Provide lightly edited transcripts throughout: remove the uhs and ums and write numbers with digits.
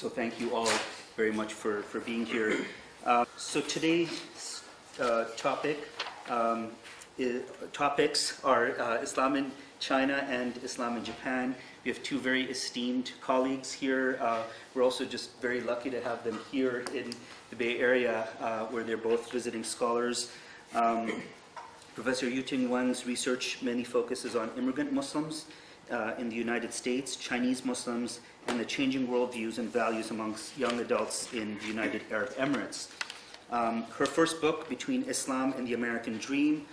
So thank you all very much for being here. So today's topics are Islam in China and Islam in Japan. We have two very esteemed colleagues here. We're also just very lucky to have them here in the Bay Area, where they're both visiting scholars. Professor Yuting Wang's research mainly focuses on immigrant Muslims in the United States, Chinese Muslims, and the changing worldviews and values amongst young adults in the United Arab Emirates. Her first book, Between Islam and the American Dream,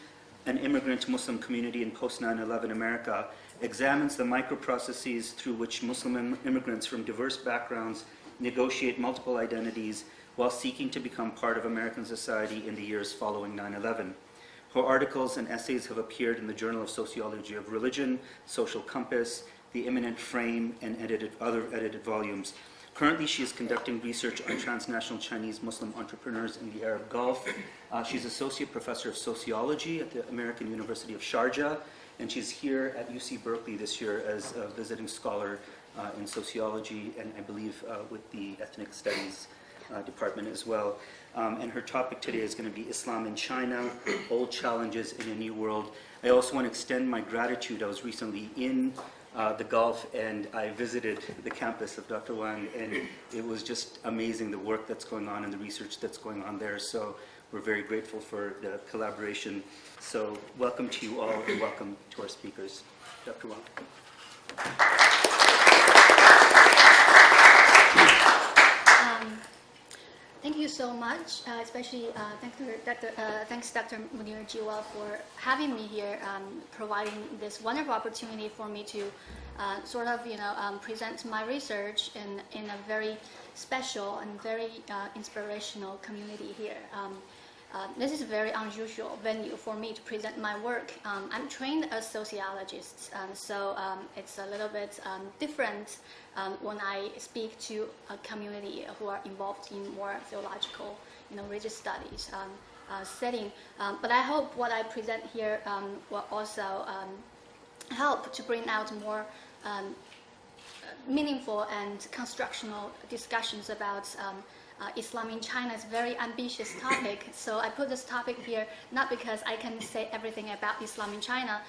an immigrant Muslim community in post-9/11 America, examines the microprocesses through which Muslim immigrants from diverse backgrounds negotiate multiple identities while seeking to become part of American society in the years following 9/11. Her articles and essays have appeared in the Journal of Sociology of Religion, Social Compass, The Imminent Frame, and other edited volumes. Currently, she is conducting research on transnational Chinese Muslim entrepreneurs in the Arab Gulf. She's Associate Professor of Sociology at the American University of Sharjah, and she's here at UC Berkeley this year as a visiting scholar in sociology, and I believe with the Ethnic Studies department as well. And her topic today is going to be Islam in China, Old Challenges in a New World. I also want to extend my gratitude. I was recently in the Gulf, and I visited the campus of Dr. Wang, and it was just amazing the work that's going on and the research that's going on there. So we're very grateful for the collaboration. So welcome to you all, and welcome to our speakers. Dr. Wang. Thank you so much, especially thanks Dr. Munir Jiwa for having me here, providing this wonderful opportunity for me to present my research in a very special and very inspirational community here. This is a very unusual venue for me to present my work. I'm trained as a sociologist, so it's a little bit different when I speak to a community who are involved in more theological, religious studies setting. But I hope what I present here will also help to bring out more meaningful and constructional discussions about Islam in China. Is a very ambitious topic, so I put this topic here not because I can say everything about Islam in China,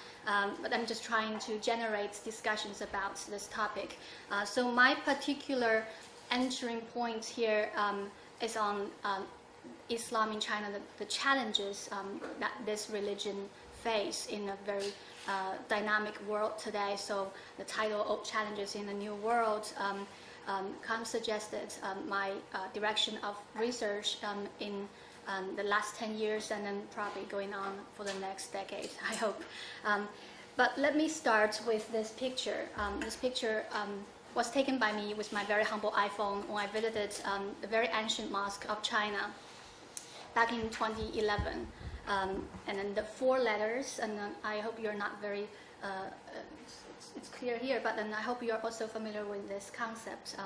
but I'm just trying to generate discussions about this topic. So my particular entering point here is on Islam in China, the challenges that this religion face in a very dynamic world today. So the title, Old Challenges in a New World, kind of suggested my direction of research in the last 10 years, and then probably going on for the next decade, I hope. But let me start with this picture. This picture was taken by me with my very humble iPhone when I visited the very ancient mosque of China back in 2011. And then the four letters, and I hope you're not very it's clear here, but then I hope you're also familiar with this concept.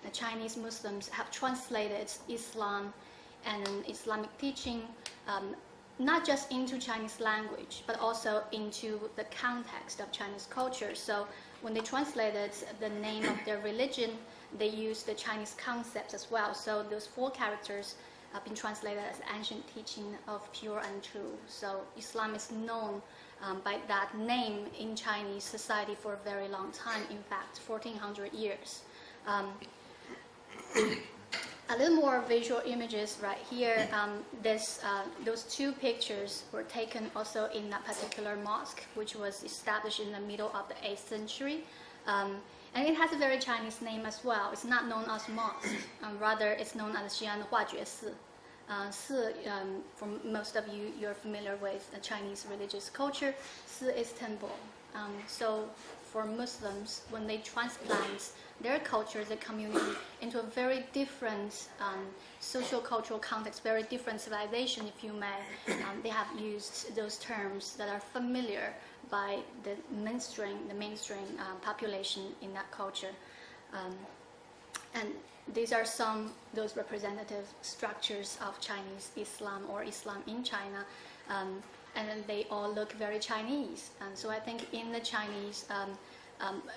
The Chinese Muslims have translated Islam and Islamic teaching not just into Chinese language, but also into the context of Chinese culture. So when they translated the name of their religion, they used the Chinese concepts as well. So those four characters have been translated as ancient teaching of pure and true. So Islam is known by that name in Chinese society for a very long time, in fact, 1400 years. A little more visual images right here. Those two pictures were taken also in that particular mosque, which was established in the middle of the 8th century. And it has a very Chinese name as well. It's not known as mosque, rather it's known as Xi'an Huajue Si. For most of you, you're familiar with Chinese religious culture. Si is temple. So for Muslims, when they transplant their culture, their community, into a very different social-cultural context, very different civilization, if you may, they have used those terms that are familiar by the mainstream population in that culture. And these are those representative structures of Chinese Islam or Islam in China, and then they all look very Chinese. And so I think in the Chinese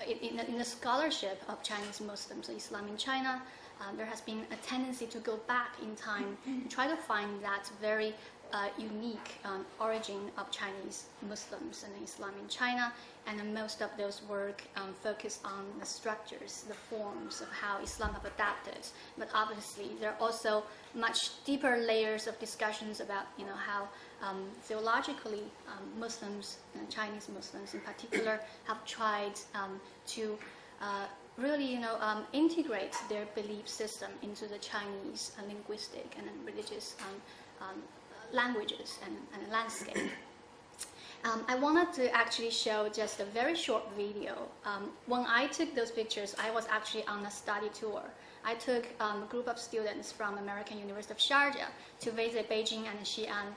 in the scholarship of Chinese Muslims, Islam in China, there has been a tendency to go back in time and try to find that very unique origin of Chinese Muslims and Islam in China, and most of those work focus on the structures, the forms of how Islam have adapted. But obviously, there are also much deeper layers of discussions about how theologically Muslims and Chinese Muslims in particular have tried to really integrate their belief system into the Chinese linguistic and religious languages and landscape. I wanted to actually show just a very short video. When I took those pictures, I was actually on a study tour. I took a group of students from American University of Sharjah to visit Beijing and Xi'an.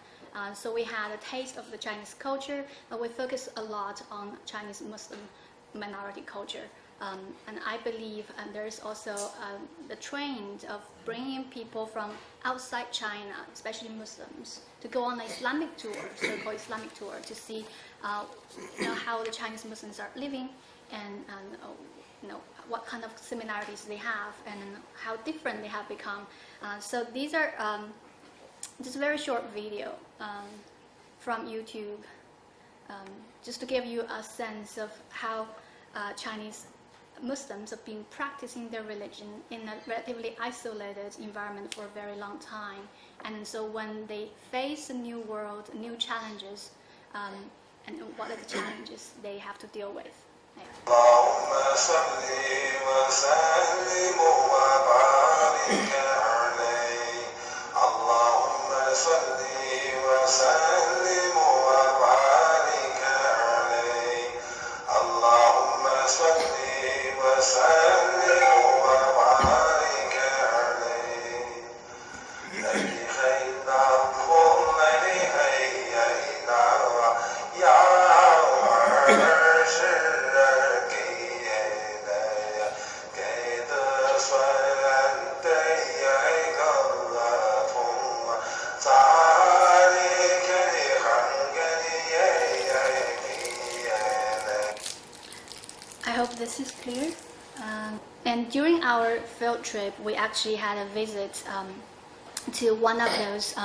So we had a taste of the Chinese culture, but we focused a lot on Chinese Muslim minority culture. And I believe there is also the trend of bringing people from outside China, especially Muslims, to go on an Islamic tour, so-called Islamic tour, to see how the Chinese Muslims are living and what kind of similarities they have and how different they have become. So these are just a very short video from YouTube, just to give you a sense of how Chinese Muslims have been practicing their religion in a relatively isolated environment for a very long time. And so when they face a new world, new challenges, and what are the challenges they have to deal with? I hope this is clear. And during our field trip, we actually had a visit to one of those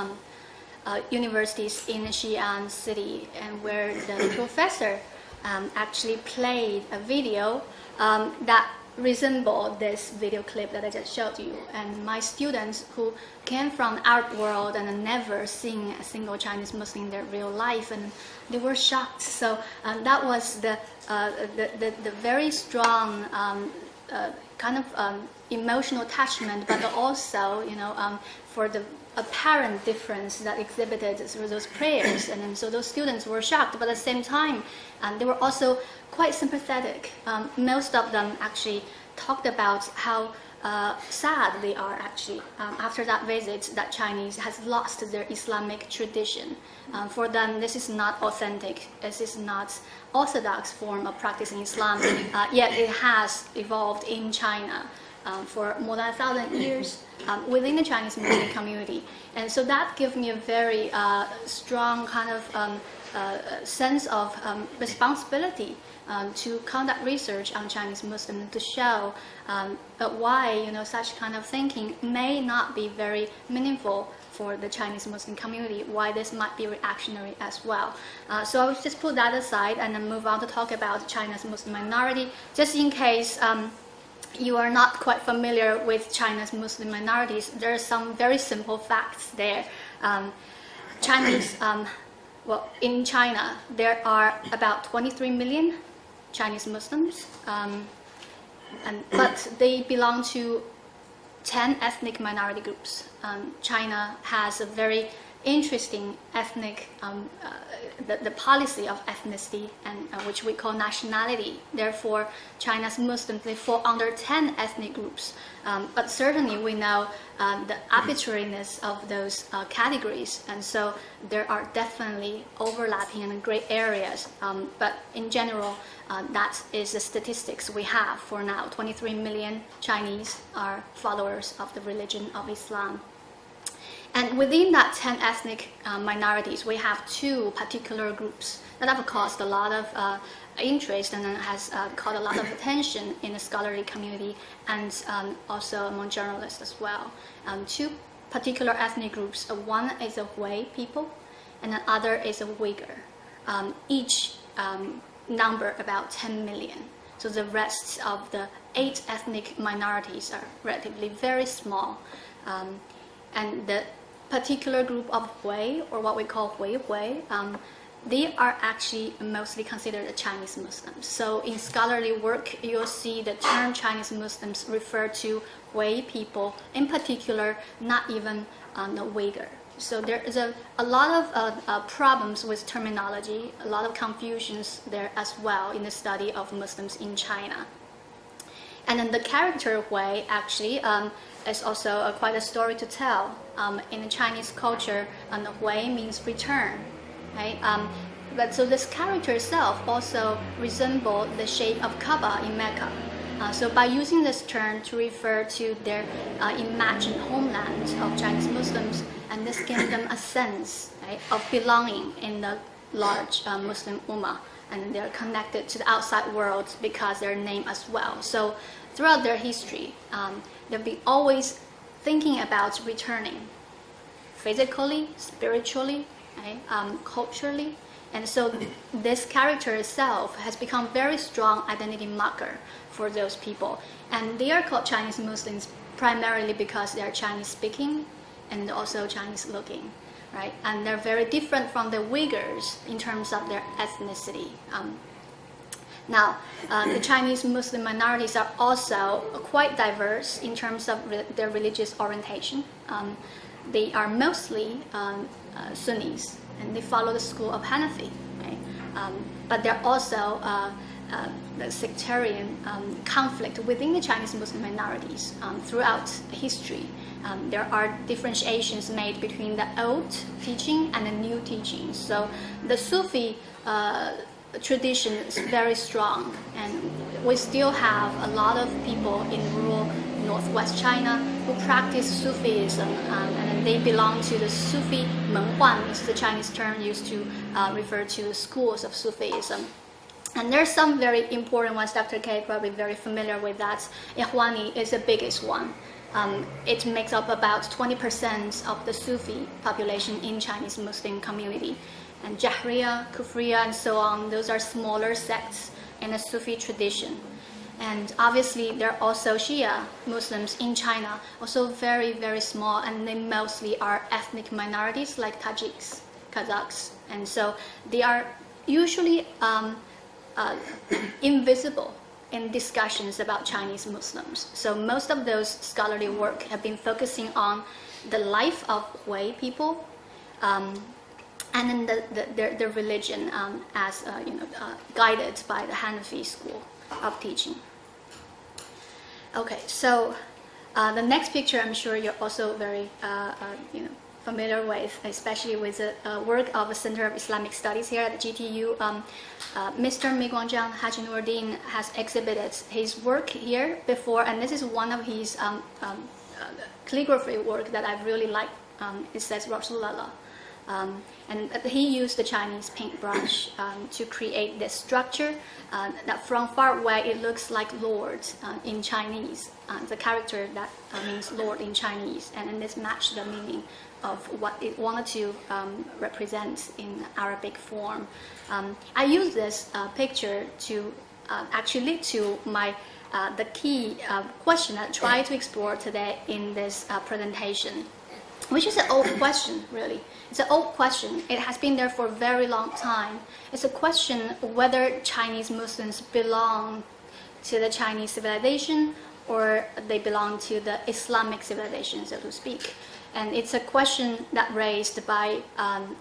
universities in Xi'an city, and where the professor actually played a video that resembled this video clip that I just showed you. And my students who came from Arab world and never seen a single Chinese Muslim in their real life, and they were shocked. So that was the very strong kind of emotional attachment, but also for the apparent difference that exhibited through those prayers. And then so those students were shocked, but at the same time they were also quite sympathetic. Most of them actually talked about how sad they are actually after that visit, that Chinese has lost their Islamic tradition. For them, this is not authentic. This is not orthodox form of practicing Islam, yet it has evolved in China for more than 1,000 years within the Chinese Muslim community. And so that gives me a very strong kind of sense of responsibility to conduct research on Chinese Muslims, to show why such kind of thinking may not be very meaningful for the Chinese Muslim community, why this might be reactionary as well. So I will just put that aside and then move on to talk about China's Muslim minority, just in case you are not quite familiar with China's Muslim minorities. There are some very simple facts there. Chinese, well, in China, there are about 23 million Chinese Muslims, but they belong to 10 ethnic minority groups. China has a very interesting ethnic, the policy of ethnicity, and which we call nationality. Therefore, China's Muslims, they fall under 10 ethnic groups. But certainly we know the arbitrariness of those categories, and so there are definitely overlapping and gray areas. But in general, that is the statistics we have for now. 23 million Chinese are followers of the religion of Islam. And within that 10 ethnic minorities, we have two particular groups that have caused a lot of interest and has caught a lot of attention in the scholarly community and also among journalists as well. Two particular ethnic groups. One is the Hui people, and the other is a Uyghur. Each number about 10 million. So the rest of the 8 ethnic minorities are relatively very small. And the particular group of Hui, or what we call Hui, they are actually mostly considered Chinese Muslims. So in scholarly work, you'll see the term Chinese Muslims refer to Hui people, in particular, not even the Uyghur. So there is a lot of problems with terminology, a lot of confusions there as well in the study of Muslims in China. And then the character Hui actually is also quite a story to tell. In the Chinese culture, the Hui means return. Right? But so this character itself also resembles the shape of Kaaba in Mecca. So by using this term to refer to their imagined homeland of Chinese Muslims, and this gives them a sense, right, of belonging in the large Muslim Ummah, and they're connected to the outside world because their name as well. So throughout their history, they'll be always thinking about returning physically, spiritually, right, culturally. And so this character itself has become very strong identity marker for those people. And they are called Chinese Muslims primarily because they are Chinese speaking and also Chinese looking, right? And they're very different from the Uyghurs in terms of their ethnicity. Now, the Chinese Muslim minorities are also quite diverse in terms of their religious orientation. They are mostly Sunnis, and they follow the school of Hanafi, right? But there are also the sectarian conflict within the Chinese Muslim minorities throughout history. There are differentiations made between the old teaching and the new teachings. So the Sufi tradition is very strong, and we still have a lot of people in rural northwest China who practice Sufism, and they belong to the Sufi Menhuan, is the Chinese term used to refer to the schools of Sufism. And there's some very important ones. Dr. K probably very familiar with that. Ikhwani is the biggest one. It makes up about 20% of the Sufi population in Chinese Muslim community. And Jahriya, Kufriya, and so on, those are smaller sects in the Sufi tradition. And obviously, there are also Shia Muslims in China, also very, very small, and they mostly are ethnic minorities like Tajiks, Kazakhs. And so they are usually invisible in discussions about Chinese Muslims. So most of those scholarly work have been focusing on the life of Hui people, and then their religion as guided by the Hanafi school of teaching. Okay, so the next picture I'm sure you're also very familiar with, especially with the work of the Center of Islamic Studies here at the GTU. Mr. Miguanjiang Haji Nuruddin has exhibited his work here before, and this is one of his calligraphy work that I really like. It says Rasulullah. And he used the Chinese paintbrush to create this structure that from far away it looks like Lord in Chinese. The character that means Lord in Chinese, and then this matched the meaning of what it wanted to represent in Arabic form. I use this picture to actually lead to the key question I try to explore today in this presentation, which is an old question, really. It's an old question. It has been there for a very long time. It's a question whether Chinese Muslims belong to the Chinese civilization or they belong to the Islamic civilization, so to speak. And it's a question that raised by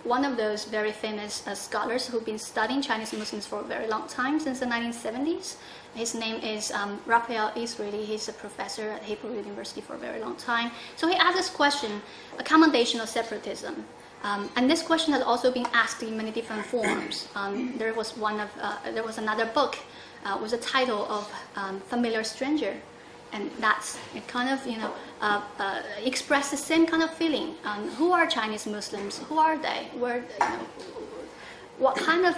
one of those very famous scholars who've been studying Chinese Muslims for a very long time, since the 1970s. His name is Raphael Israeli. He's a professor at Hebrew University for a very long time. So he asked this question, accommodation of separatism. And this question has also been asked in many different forms. There was another book with the title of Familiar Stranger. and that's it kind of, express the same kind of feeling. Who are Chinese Muslims? Who are they? What kind of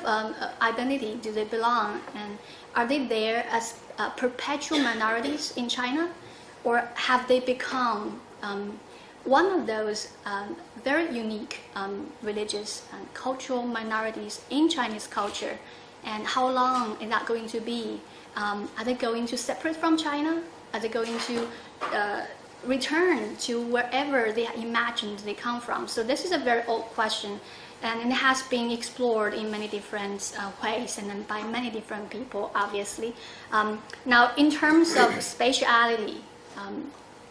identity do they belong? And are they there as perpetual minorities in China? Or have they become one of those very unique religious and cultural minorities in Chinese culture? And how long is that going to be? Are they going to separate from China? Are they going to return to wherever they imagined they come from? So this is a very old question, and it has been explored in many different ways and then by many different people, obviously. Now, in terms of spatiality,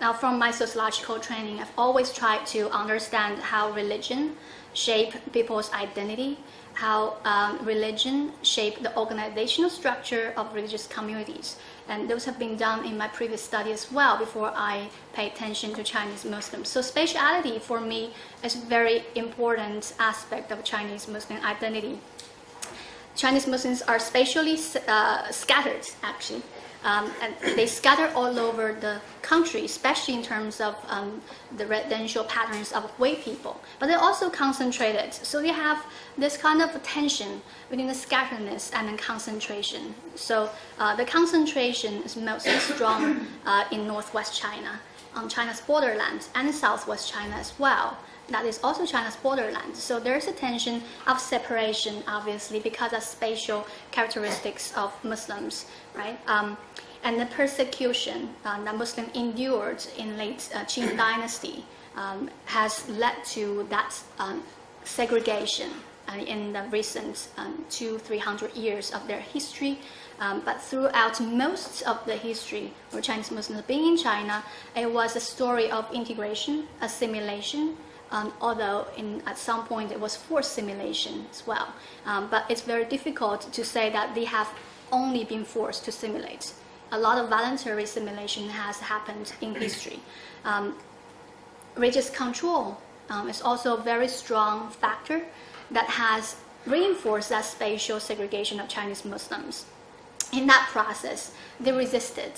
now from my sociological training, I've always tried to understand how religion shape people's identity, how religion shape the organizational structure of religious communities. And those have been done in my previous study as well before I pay attention to Chinese Muslims. So spatiality for me is a very important aspect of Chinese Muslim identity. Chinese Muslims are spatially scattered, actually. And they scatter all over the country, especially in terms of the residential patterns of Hui people. But they're also concentrated. So they have this kind of tension between the scatteredness and the concentration. So the concentration is most strong in northwest China, on China's borderland, and in southwest China as well. That is also China's borderland. So there's a tension of separation, obviously, because of spatial characteristics of Muslims, right? And the persecution that Muslims endured in late Qing dynasty has led to that segregation in the recent 200-300 years of their history. But throughout most of the history where Chinese Muslims have been in China, it was a story of integration, assimilation, although at some point it was forced assimilation as well. But it's very difficult to say that they have only been forced to assimilate. A lot of voluntary assimilation has happened in history. Religious control is also a very strong factor that has reinforced that spatial segregation of Chinese Muslims. In that process, they resisted.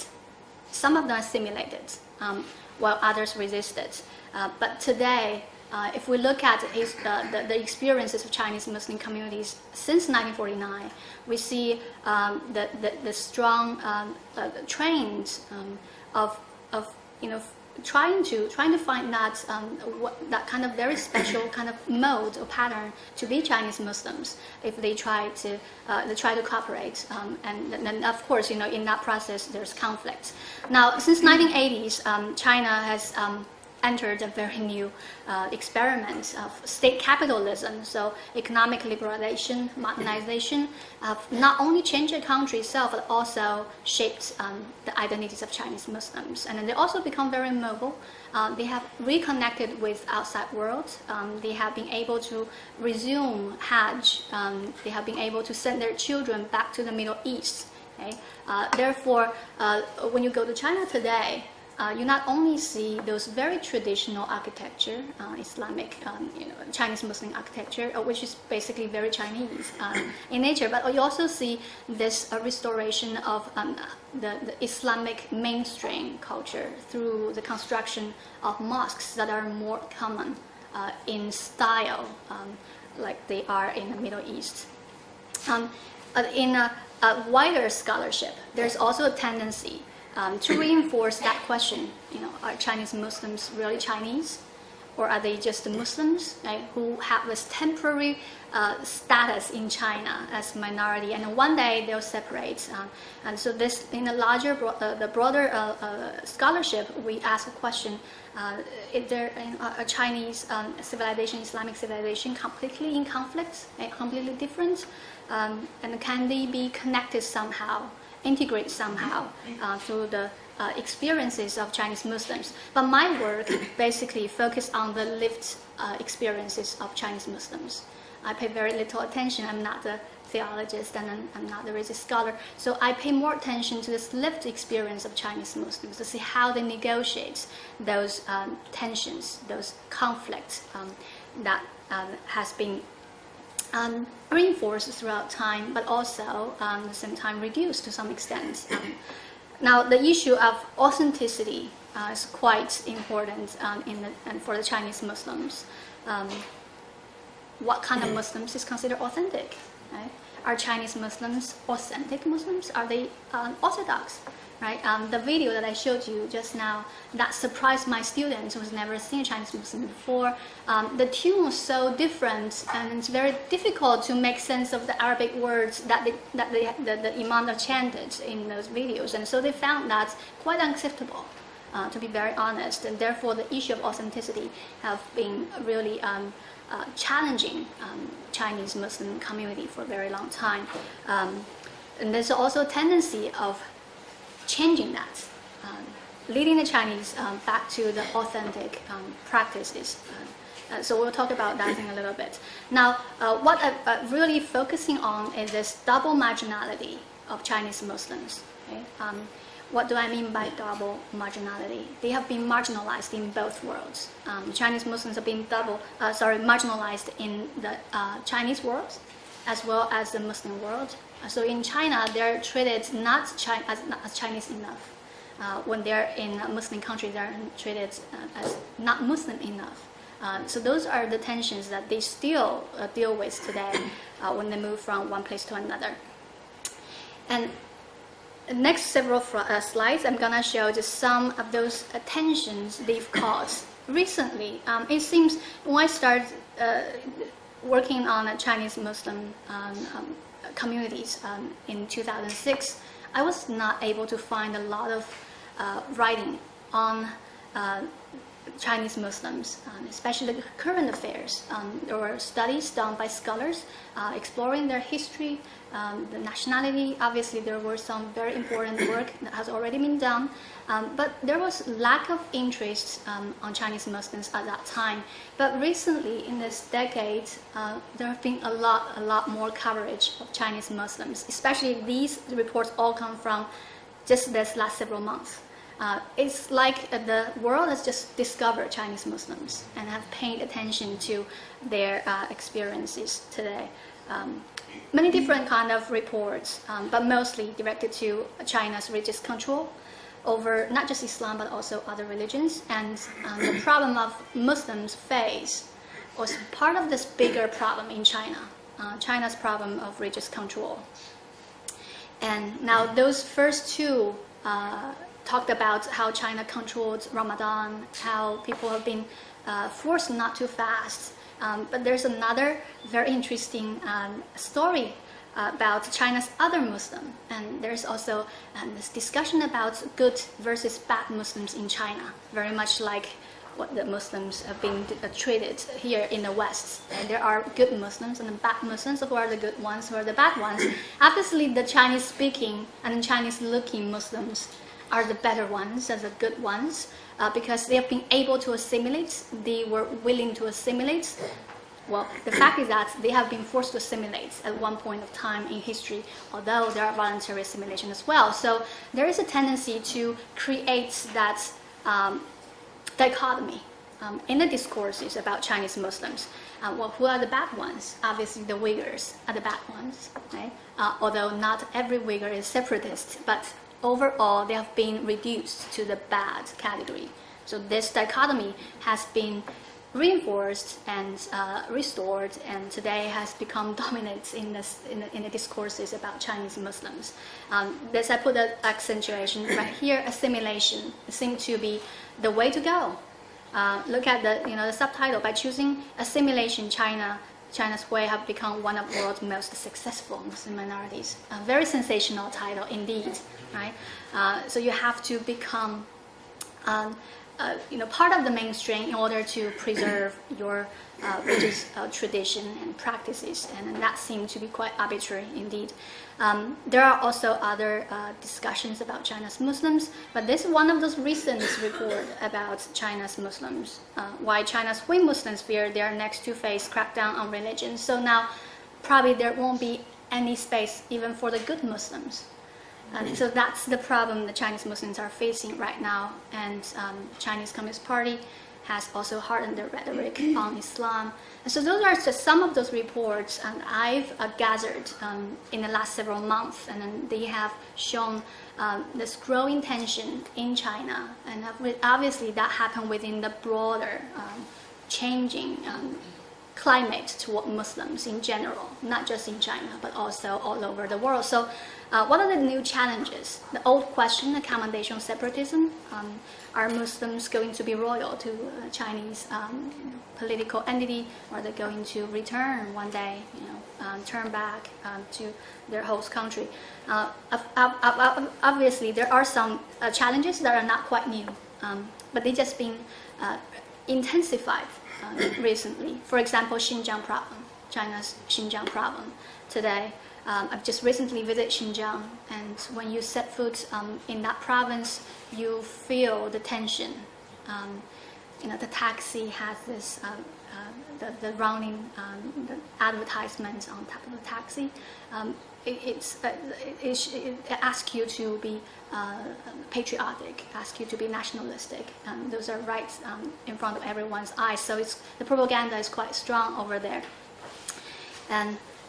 Some of them assimilated, while others resisted. But today, if we look at the experiences of Chinese Muslim communities since 1949, we see the strong trends of trying to find that kind of very special kind of mode or pattern to be Chinese Muslims if they try to cooperate, and then of course in that process there's conflict. Now since 1980s, China has entered a very new experiment of state capitalism. So economic liberalization, modernization, not only changed the country itself, but also shaped the identities of Chinese Muslims. And then they also become very mobile. They have reconnected with outside world. They have been able to resume Hajj. They have been able to send their children back to the Middle East. Okay? Therefore, when you go to China today, you not only see those very traditional architecture, Islamic, Chinese Muslim architecture, which is basically very Chinese in nature, but you also see this restoration of the Islamic mainstream culture through the construction of mosques that are more common in style, like they are in the Middle East. In a wider scholarship, there's also a tendency to reinforce that question, are Chinese Muslims really Chinese? Or are they just Muslims, right, who have this temporary status in China as minority, and one day they'll separate? And so this, in a larger, the broader scholarship, we ask a question, is there a Chinese civilization, Islamic civilization, completely in conflict, completely different? And can they be connected somehow, integrate somehow through the experiences of Chinese Muslims? But my work basically focused on the lived experiences of Chinese Muslims. I pay very little attention. I'm not a theologist and I'm not a religious scholar. So I pay more attention to this lived experience of Chinese Muslims to see how they negotiate those tensions, those conflicts that has been reinforced throughout time, but also at the same time reduced to some extent. Now, the issue of authenticity is quite important and for the Chinese Muslims. What kind of Muslims is considered authentic? Right? Are Chinese Muslims authentic Muslims? Are they orthodox? Right? The video that I showed you just now, that surprised my students who's never seen a Chinese Muslim before. The tune was so different, and it's very difficult to make sense of the Arabic words that the Imam chanted in those videos, and so they found that quite unacceptable, to be very honest, and therefore the issue of authenticity have been really challenging Chinese Muslim community for a very long time. And there's also a tendency of changing that, leading the Chinese back to the authentic practices. So we'll talk about that in a little bit. Now, what I'm really focusing on is this double marginality of Chinese Muslims. Okay? What do I mean by double marginality? They have been marginalized in both worlds. Chinese Muslims have been marginalized in the Chinese world as well as the Muslim world. So in China, they're treated not as Chinese enough. When they're in a Muslim country, they're treated as not Muslim enough. So those are the tensions that they still deal with today when they move from one place to another. And the next several slides, I'm gonna show just some of those tensions they've caused recently. It seems when I started working on a Chinese Muslim communities in 2006, I was not able to find a lot of writing on Chinese Muslims, especially the current affairs. There were studies done by scholars exploring their history, the nationality. Obviously, there were some very important work that has already been done, but there was lack of interest on Chinese Muslims at that time. But recently, in this decade, there have been a lot more coverage of Chinese Muslims. Especially these reports all come from just this last several months. It's like the world has just discovered Chinese Muslims and have paid attention to their experiences today. Many different kind of reports, but mostly directed to China's religious control over not just Islam but also other religions, and the problem of Muslims face was part of this bigger problem in China, China's problem of religious control. And now those first two talked about how China controlled Ramadan, how people have been forced not to fast. But there's another very interesting story about China's other Muslim. And there's also this discussion about good versus bad Muslims in China, very much like what the Muslims have been treated here in the West. And there are good Muslims and the bad Muslims. Who are the good ones, who are the bad ones? Obviously, the Chinese-speaking and Chinese-looking Muslims are the better ones, are the good ones, because they have been able to assimilate, they were willing to assimilate. Well, the fact is that they have been forced to assimilate at one point of time in history, although there are voluntary assimilation as well. So there is a tendency to create that dichotomy in the discourses about Chinese Muslims. Well, who are the bad ones? Obviously, the Uyghurs are the bad ones, right? Although not every Uyghur is separatist, but overall, they have been reduced to the bad category. So this dichotomy has been reinforced and restored, and today has become dominant in the discourses about Chinese Muslims. This I put an accentuation right here. Assimilation seems to be the way to go. Look at the subtitle. By choosing assimilation, China's way have become one of the world's most successful Muslim minorities. A very sensational title indeed, right? So you have to become part of the mainstream in order to preserve your religious tradition and practices, and that seems to be quite arbitrary indeed. There are also other discussions about China's Muslims, but this is one of those recent reports about China's Muslims, why China's Hui Muslims fear they are next to face crackdown on religion. So now probably there won't be any space even for the good Muslims. So that's the problem the Chinese Muslims are facing right now. And Chinese Communist Party has also hardened their rhetoric on Islam. And so those are just some of those reports I've gathered in the last several months, and then they have shown this growing tension in China. And obviously that happened within the broader changing climate toward Muslims in general, not just in China, but also all over the world. So what are the new challenges? The old question, accommodation separatism. Are Muslims going to be loyal to a Chinese political entity, or are they going to return one day, turn back to their host country? Obviously, there are some challenges that are not quite new, but they just been intensified recently. For example, Xinjiang province, China's Xinjiang province. Today, I've just recently visited Xinjiang, and when you set foot in that province, you feel the tension. The taxi has this the running the advertisements on top of the taxi. It asks you to be patriotic, asks you to be nationalistic. Those are right in front of everyone's eyes. So the propaganda is quite strong over there.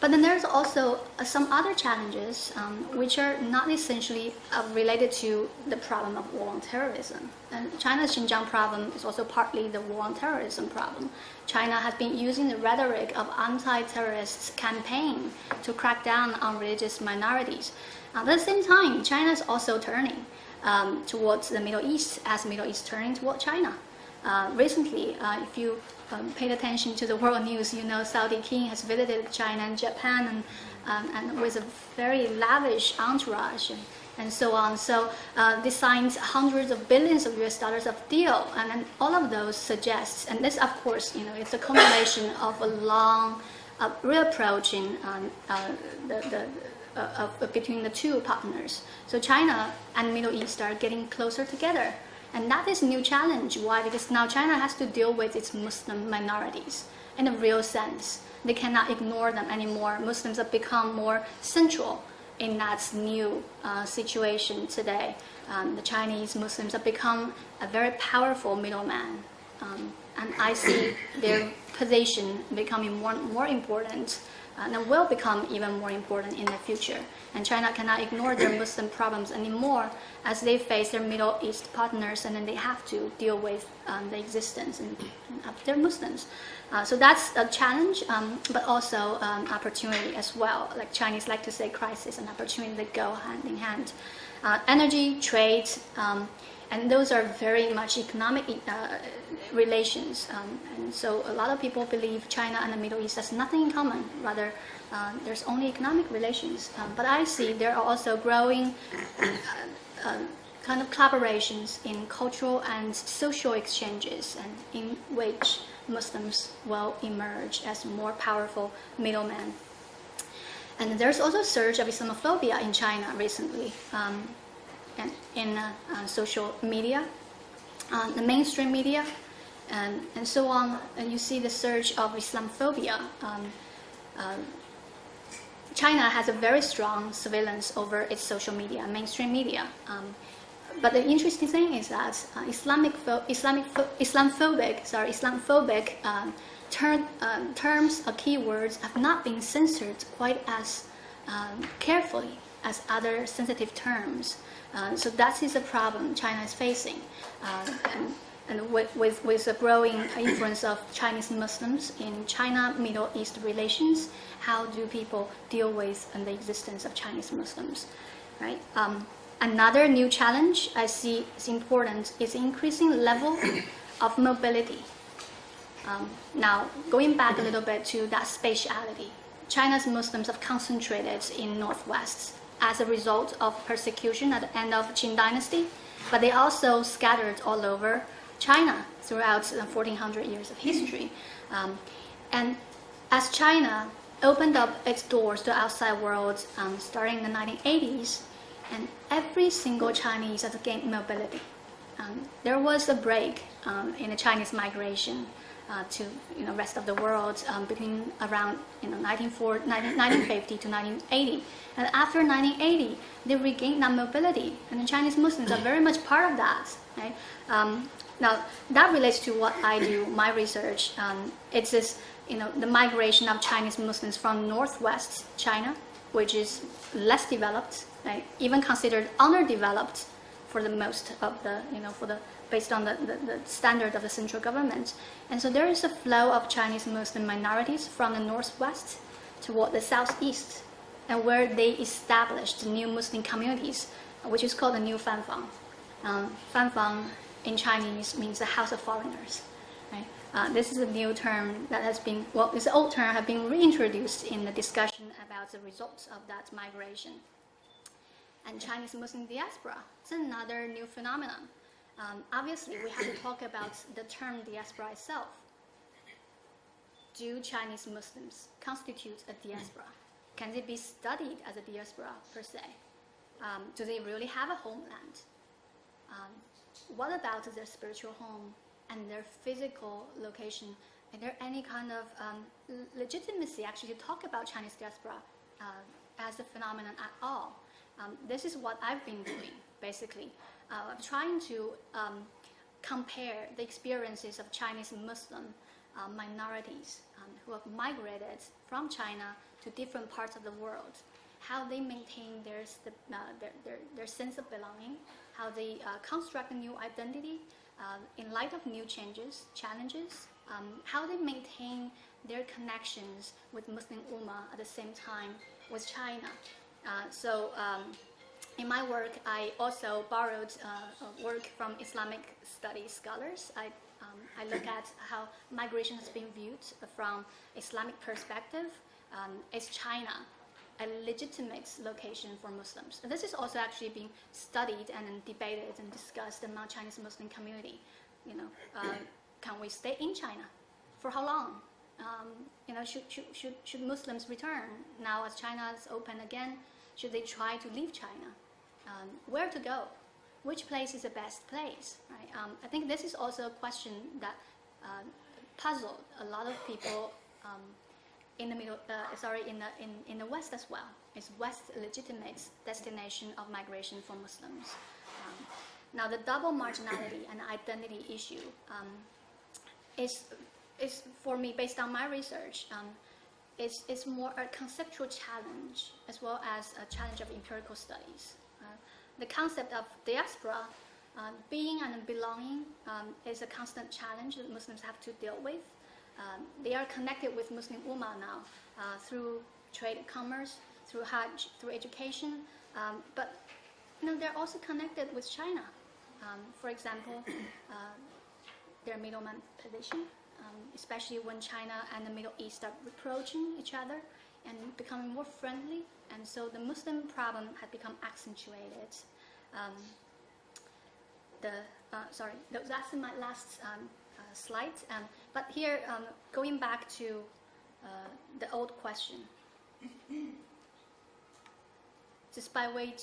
But then there's also some other challenges which are not essentially related to the problem of war on terrorism. And China's Xinjiang problem is also partly the war on terrorism problem. China has been using the rhetoric of anti-terrorist campaign to crack down on religious minorities. At the same time, China is also turning towards the Middle East, as the Middle East is turning toward China. Recently, if you paid attention to the world news, Saudi king has visited China and Japan, and with a very lavish entourage and so on. So they signed hundreds of billions of US dollars of deal, and then all of those suggests, and this of course, it's a combination of a long reapproaching between the two partners. So China and Middle East are getting closer together. And that is a new challenge. Why? Because now China has to deal with its Muslim minorities in a real sense. They cannot ignore them anymore. Muslims have become more central in that new situation today. The Chinese Muslims have become a very powerful middleman. And I see their position becoming more important, and will become even more important in the future. And China cannot ignore their Muslim problems anymore as they face their Middle East partners, and then they have to deal with the existence of their Muslims. So that's a challenge, but also opportunity as well. Like Chinese like to say, crisis and opportunity that go hand in hand. Energy, trade, and those are very much economic relations. And so a lot of people believe China and the Middle East has nothing in common. Rather, there's only economic relations. But I see there are also growing kind of collaborations in cultural and social exchanges, and in which Muslims will emerge as more powerful middlemen. And there's also a surge of Islamophobia in China recently, and in social media, the mainstream media, and so on. And you see the surge of Islamophobia. China has a very strong surveillance over its social media, mainstream media. But the interesting thing is that Islamophobic terms or keywords have not been censored quite as carefully as other sensitive terms. So that is a problem China is facing. And with the growing influence of Chinese Muslims in China-Middle East relations, how do people deal with the existence of Chinese Muslims, right? Another new challenge I see is important is increasing level of mobility. Now, going back a little bit to that spatiality, China's Muslims have concentrated in Northwest as a result of persecution at the end of Qing Dynasty, but they also scattered all over China throughout the 1400 years of history. And as China opened up its doors to the outside world starting in the 1980s, and every single Chinese has gained mobility. there was a break in the Chinese migration to rest of the world between around 1950 to 1980, and after 1980 they regained that mobility, and the Chinese Muslims are very much part of that. Right? Now that relates to what I do, my research. It's this, the migration of Chinese Muslims from Northwest China, which is less developed, right? Even considered underdeveloped for the most of the, based on the standard of the central government. And so there is a flow of Chinese Muslim minorities from the northwest toward the southeast, and where they established new Muslim communities, which is called the New Fanfang. Fanfang in Chinese means the house of foreigners. Right? This is a new term that has been, it's an old term, have been reintroduced in the discussion about the results of that migration. And Chinese Muslim diaspora, it's another new phenomenon. Obviously, we have to talk about the term diaspora itself. Do Chinese Muslims constitute a diaspora? Can they be studied as a diaspora per se? Do they really have a homeland? What about their spiritual home and their physical location? Is there any kind of legitimacy actually to talk about Chinese diaspora as a phenomenon at all? This is what I've been doing, basically. I'm trying to compare the experiences of Chinese Muslim minorities who have migrated from China to different parts of the world, how they maintain their sense of belonging, how they construct a new identity in light of new challenges, how they maintain their connections with Muslim Ummah at the same time with China. In my work, I also borrowed work from Islamic studies scholars. I look at how migration has been viewed from Islamic perspective. Is China a legitimate location for Muslims? This is also actually being studied and debated and discussed among Chinese Muslim community. Can we stay in China? For how long? Should Muslims return now as China is open again? Should they try to leave China? Where to go? Which place is the best place? Right? I think this is also a question that puzzled a lot of people in the West as well. Is West a legitimate destination of migration for Muslims? Now, the double marginality and identity issue is for me, based on my research, is more a conceptual challenge as well as a challenge of empirical studies. The concept of diaspora, being and belonging, is a constant challenge that Muslims have to deal with. They are connected with Muslim Ummah now through trade, commerce, through Hajj, through education, but they're also connected with China. For example, their middleman position, especially when China and the Middle East are approaching each other and becoming more friendly, and so the Muslim problem had become accentuated. That's my last slide. But here, going back to the old question, just by way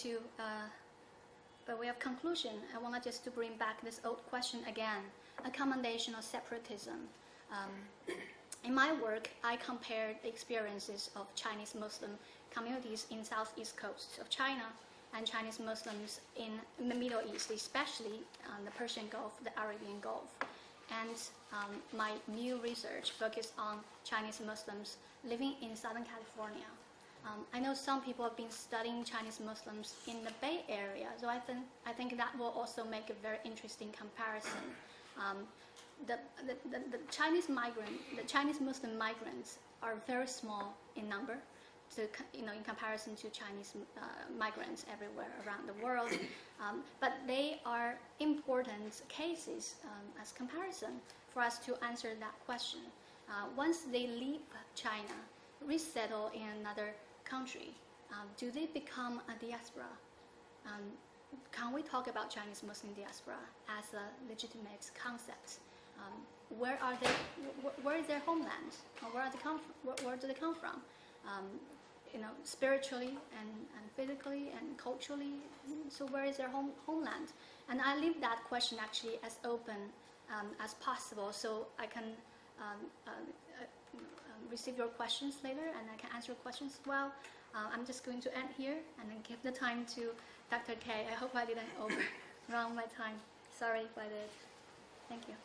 of conclusion, I want just to bring back this old question again: accommodation or separatism. In my work, I compared the experiences of Chinese Muslim communities in southeast coast of China and Chinese Muslims in the Middle East, especially the Persian Gulf, the Arabian Gulf. And my new research focused on Chinese Muslims living in Southern California. I know some people have been studying Chinese Muslims in the Bay Area, so I think that will also make a very interesting comparison. The Chinese Muslim migrants are very small in number, in comparison to Chinese migrants everywhere around the world, but they are important cases as comparison for us to answer that question. Once they leave China, resettle in another country, do they become a diaspora? Can we talk about Chinese Muslim diaspora as a legitimate concept? Where is their homeland? Where do they come from? spiritually and physically and culturally. So where is their homeland? And I leave that question actually as open as possible, so I can receive your questions later, and I can answer your questions as well. I'm just going to end here and then give the time to Dr. K. I hope I didn't overrun my time. Sorry if I did. Thank you.